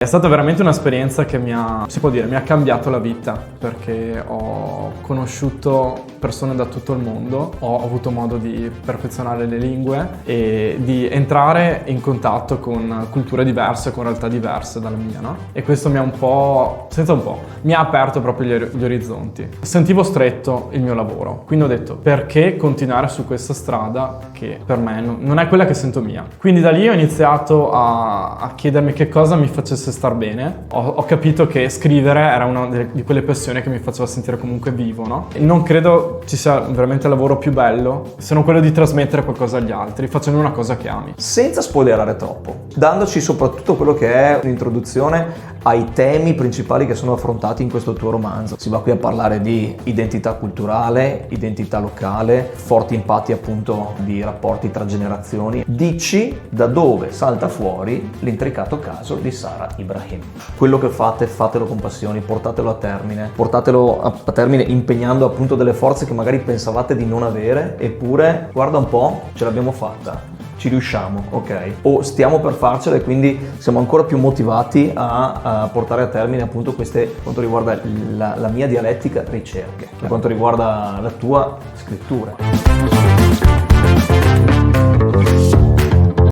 stata veramente un'esperienza che mi ha cambiato la vita, perché ho conosciuto persone da tutto il mondo, ho avuto modo di perfezionare le lingue e di entrare in contatto con culture diverse, con realtà diverse dalla mia, no? E questo mi ha aperto proprio gli orizzonti. Sentivo stretto il mio lavoro, quindi ho detto perché continuare su questa strada che per me non è quella che sento mia. Quindi da lì ho iniziato a chiedermi che cosa mi facesse star bene. Ho capito che scrivere era una di quelle passioni che mi faceva sentire comunque vivo, no? E non credo ci sia veramente lavoro più bello se non quello di trasmettere qualcosa agli altri, facendo una cosa che ami. Senza spoilerare troppo, dandoci soprattutto quello che è un'introduzione ai temi principali che sono affrontati in questo tuo romanzo. Si va qui a parlare di identità culturale, identità locale, forti impatti appunto di rapporti tra generazioni. Dici da dove salta fuori l'intricato caso di Sara Ibrahim. Quello che fate, fatelo con passione, portatelo a termine impegnando appunto delle forze che magari pensavate di non avere, eppure guarda un po', ce l'abbiamo fatta. Ci riusciamo, ok? O stiamo per farcela e quindi siamo ancora più motivati a portare a termine appunto queste, per quanto riguarda la mia dialettica, ricerche, per quanto riguarda la tua scrittura.